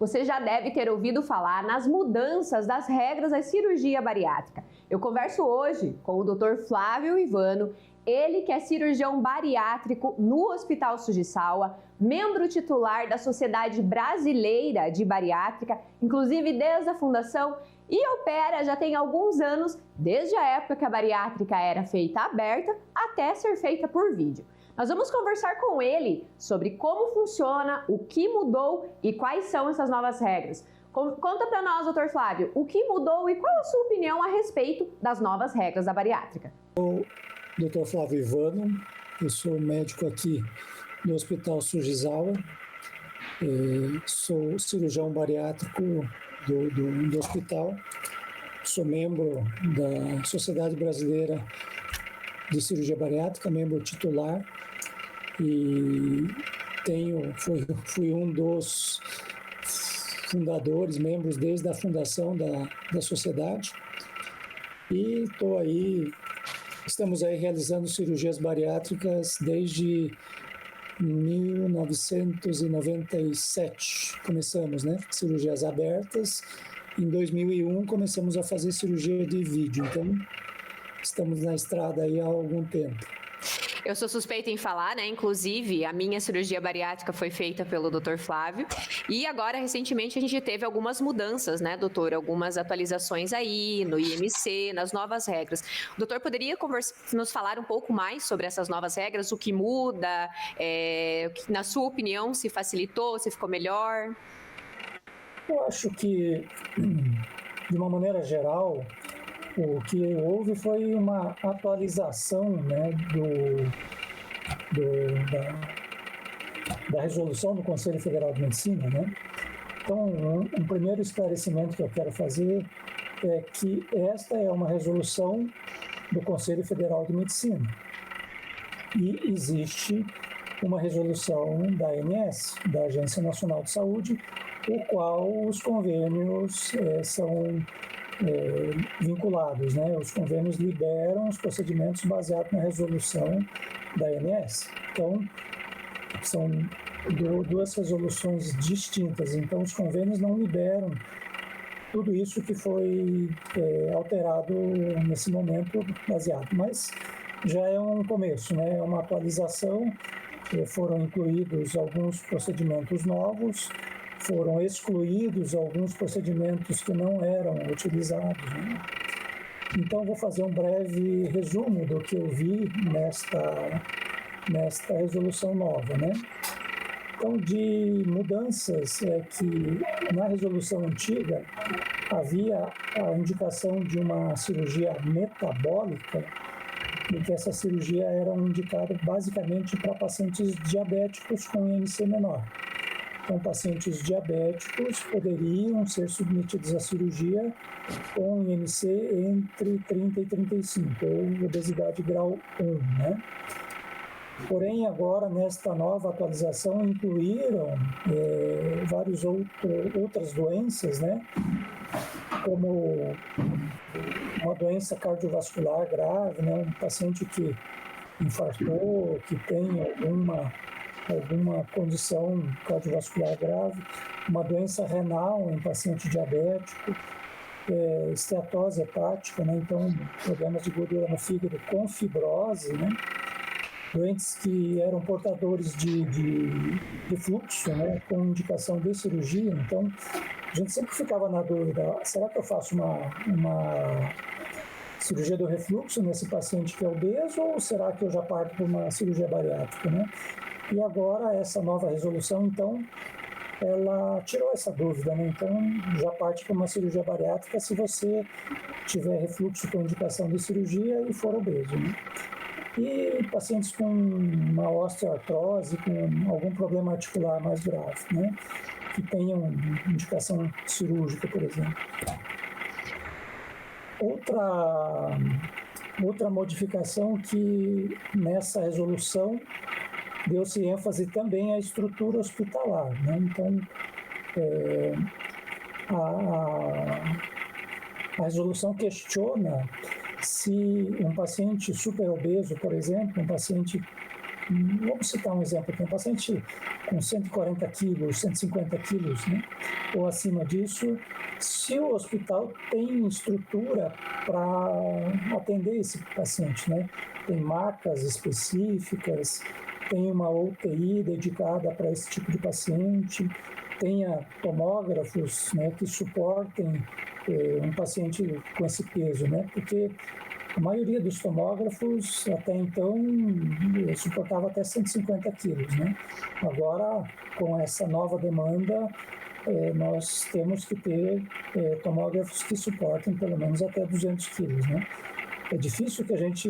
você já deve ter ouvido falar nas mudanças das regras da cirurgia bariátrica. Eu converso hoje com o Dr. Flávio Ivano, ele que é cirurgião bariátrico no Hospital Sujisawa, membro titular da Sociedade Brasileira de Bariátrica, inclusive desde a fundação, e opera já tem alguns anos, desde a época que a bariátrica era feita aberta até ser feita por vídeo. Nós vamos conversar com ele sobre como funciona, o que mudou e quais são essas novas regras. Conta para nós, doutor Flávio, o que mudou e qual a sua opinião a respeito das novas regras da bariátrica? Sou o Dr. Flávio Ivano, eu sou médico aqui no Hospital Sujisawa, sou cirurgião bariátrico do hospital, sou membro da Sociedade Brasileira de Cirurgia Bariátrica, membro titular, e fui um dos fundadores, membros desde a fundação da sociedade, e estamos aí realizando cirurgias bariátricas desde 1997, começamos, né? Cirurgias abertas. Em 2001 começamos a fazer cirurgia de vídeo, então estamos na estrada aí há algum tempo. Eu sou suspeita em falar, né? Inclusive, a minha cirurgia bariátrica foi feita pelo Dr. Flávio. E agora, recentemente, a gente teve algumas mudanças, né, doutor? Algumas atualizações aí no IMC, nas novas regras. O doutor poderia nos falar um pouco mais sobre essas novas regras? O que muda? Na sua opinião, se facilitou, se ficou melhor? Eu acho que, de uma maneira geral, o que houve foi uma atualização, né, da resolução do Conselho Federal de Medicina, né? Então, um primeiro esclarecimento que eu quero fazer é que esta é uma resolução do Conselho Federal de Medicina e existe uma resolução da ANS, da Agência Nacional de Saúde, o qual os convênios são vinculados, né? Os convênios liberam os procedimentos baseados na resolução da ANS. Então, são duas resoluções distintas. Então, os convênios não liberam tudo isso que foi alterado nesse momento baseado. Mas já é um começo, né? É uma atualização. Foram incluídos alguns procedimentos novos, foram excluídos alguns procedimentos que não eram utilizados, né? Então, vou fazer um breve resumo do que eu vi nesta resolução nova, né? Então, de mudanças, é que na resolução antiga havia a indicação de uma cirurgia metabólica, e que essa cirurgia era indicada basicamente para pacientes diabéticos com IMC menor. Então, pacientes diabéticos poderiam ser submetidos à cirurgia com IMC entre 30 e 35, ou obesidade grau 1, né? Porém, agora, nesta nova atualização, incluíram várias outras doenças, né? Como uma doença cardiovascular grave, né? Um paciente que infartou, que tem alguma condição cardiovascular grave, uma doença renal em paciente diabético, esteatose hepática, né? Então problemas de gordura no fígado com fibrose, né? Doentes que eram portadores de fluxo, né? Com indicação de cirurgia. Então a gente sempre ficava na dúvida, será que eu faço uma cirurgia do refluxo nesse paciente que é obeso, ou será que eu já parto para uma cirurgia bariátrica, né? E agora, essa nova resolução, então, ela tirou essa dúvida, né? Então, já parte para uma cirurgia bariátrica se você tiver refluxo com indicação de cirurgia e for obeso, né? E pacientes com uma osteoartrose, com algum problema articular mais grave, né? Que tenham indicação cirúrgica, por exemplo. Outra modificação que nessa resolução deu-se ênfase também à estrutura hospitalar, né? Então, a resolução questiona se um paciente superobeso, por exemplo, um paciente vamos citar um exemplo aqui, um paciente com 140 quilos, 150 quilos, né, ou acima disso, se o hospital tem estrutura para atender esse paciente, né, tem macas específicas, tem uma UTI dedicada para esse tipo de paciente, tenha tomógrafos, né, que suportem um paciente com esse peso, né, porque a maioria dos tomógrafos até então suportava até 150 quilos, né. Agora, com essa nova demanda, nós temos que ter tomógrafos que suportem pelo menos até 200 quilos, né. É difícil que a gente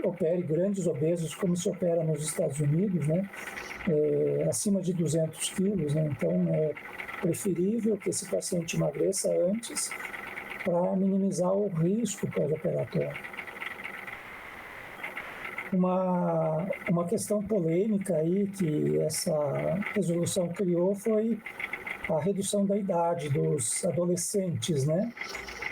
opere grandes obesos como se opera nos Estados Unidos, né? Acima de 200 quilos, né? Então é preferível que esse paciente emagreça antes para minimizar o risco pós-operatório. Uma questão polêmica aí que essa resolução criou foi a redução da idade dos adolescentes, né?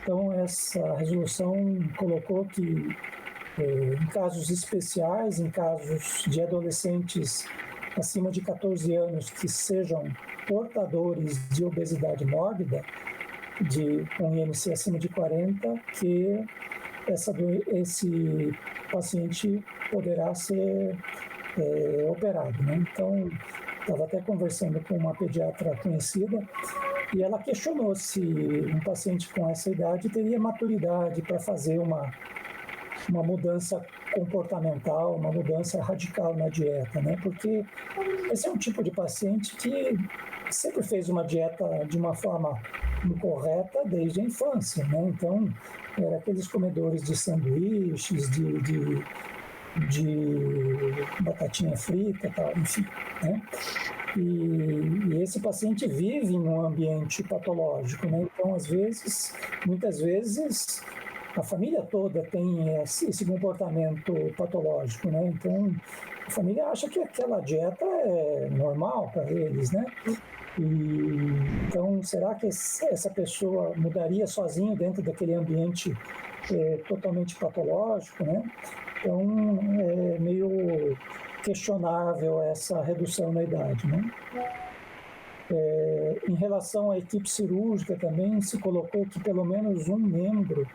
Então, essa resolução colocou que, em casos especiais, em casos de adolescentes acima de 14 anos que sejam portadores de obesidade mórbida, com IMC acima de 40, que esse paciente poderá ser operado, né? Então, estava até conversando com uma pediatra conhecida e ela questionou se um paciente com essa idade teria maturidade para fazer uma mudança comportamental, uma mudança radical na dieta, né? Porque esse é um tipo de paciente que sempre fez uma dieta de uma forma incorreta desde a infância, né? Então, era aqueles comedores de sanduíches, de batatinha frita, tal, enfim, né? E esse paciente vive em um ambiente patológico, né? Então, muitas vezes, a família toda tem esse comportamento patológico, né? Então, a família acha que aquela dieta é normal para eles, né? Então, será que essa pessoa mudaria sozinho dentro daquele ambiente totalmente patológico, né? Então, é meio questionável essa redução na idade, né? Em relação à equipe cirúrgica também se colocou que pelo menos um membro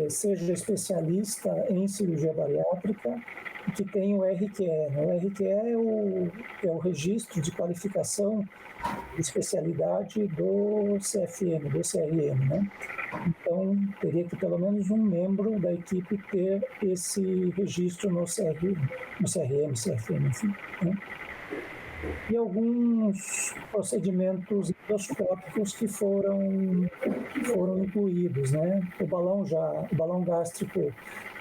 seja especialista em cirurgia bariátrica e que tenha o RQE. O RQE é o registro de qualificação de especialidade do CFM, do CRM, né? Então, teria que pelo menos um membro da equipe ter esse registro no CRM, CFM, enfim, né? E alguns procedimentos endoscópicos que foram incluídos, né? O balão gástrico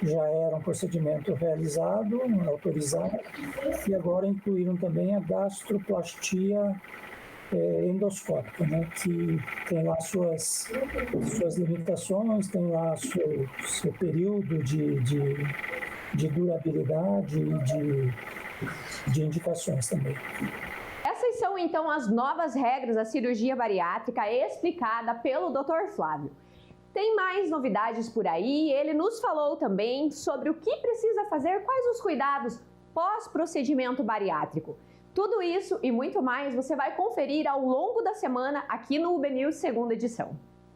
já era um procedimento realizado, autorizado, e agora incluíram também a gastroplastia endoscópica, né? Que tem lá suas limitações, tem lá seu período de durabilidade e de indicações também. Essas são então as novas regras da cirurgia bariátrica explicada pelo Dr. Flávio. Tem mais novidades por aí, ele nos falou também sobre o que precisa fazer, quais os cuidados pós-procedimento bariátrico. Tudo isso e muito mais você vai conferir ao longo da semana aqui no UB News segunda edição.